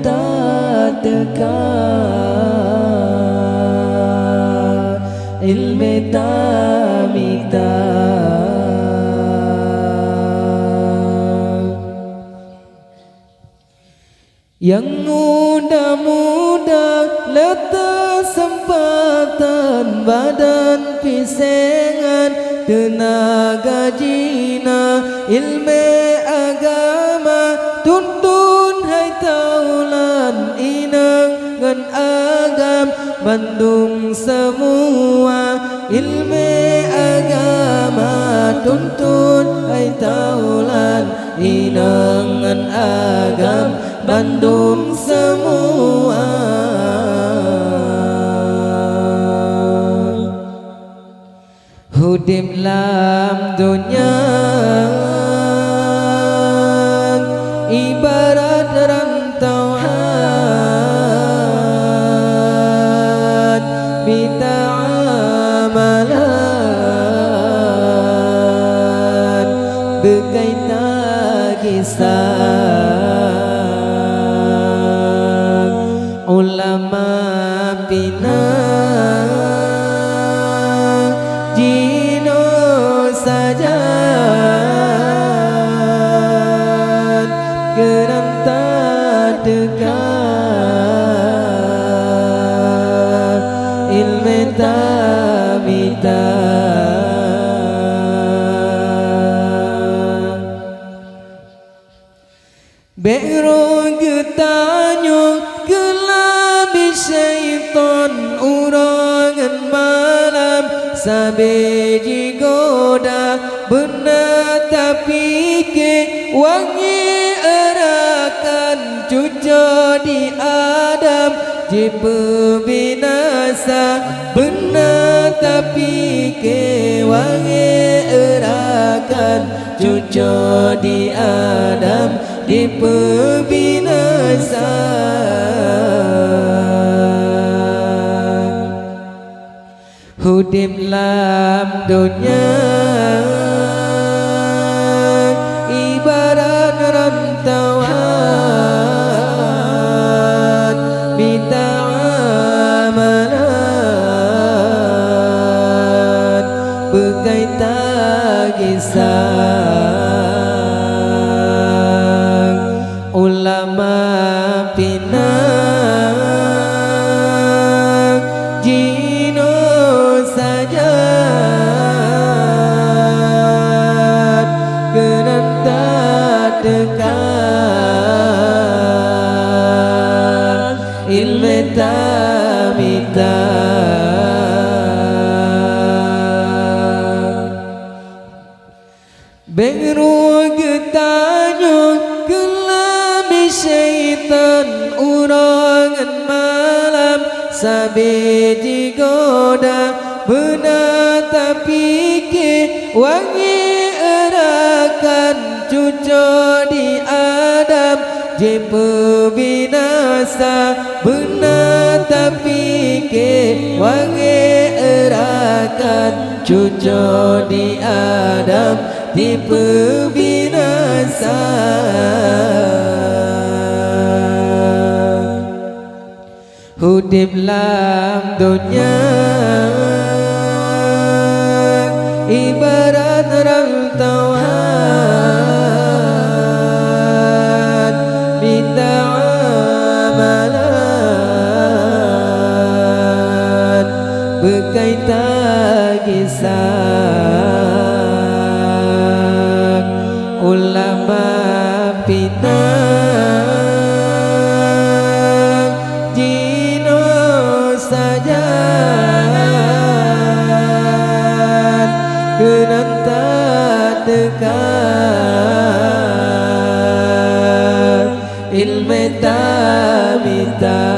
tak dekat ilmu tamita yang muda-muda letak sempatan badan pisengan tenaga jina ilmu agama tuntun hai taulan inang ngan agam Bandung semua ilmu agama tuntun hai taulan inang ngan agam Bandung semua hudip lam dunia ibarat rantauan bita amalan berkaitan kisah ulama pinang jino saja keranta dekat ilmu tamita Bekro getanyo kelabi syaitan urangan malam sabe jigoda benar tapi ke wangi erakan cucu di Adam jipe binasa benar tapi ke wangi erakan cucu di Adam di pembinasa hudip lam dunia ibarat rantauan bita amalan berkaitan kisah ulama pinang jino saja keranta dekat ilmu tamita Bengru getanyo syaitan urangan malam sabe digoda benar tapi ke wangi erakan cucu di Adam je pembinasa benar tapi ke wangi erakan cucu di Adam di pembinasa hudip lam dunia ibarat rantauan bita amalan berkaitan kisah ulama pinang jino saja keranta dekat ilmu tamita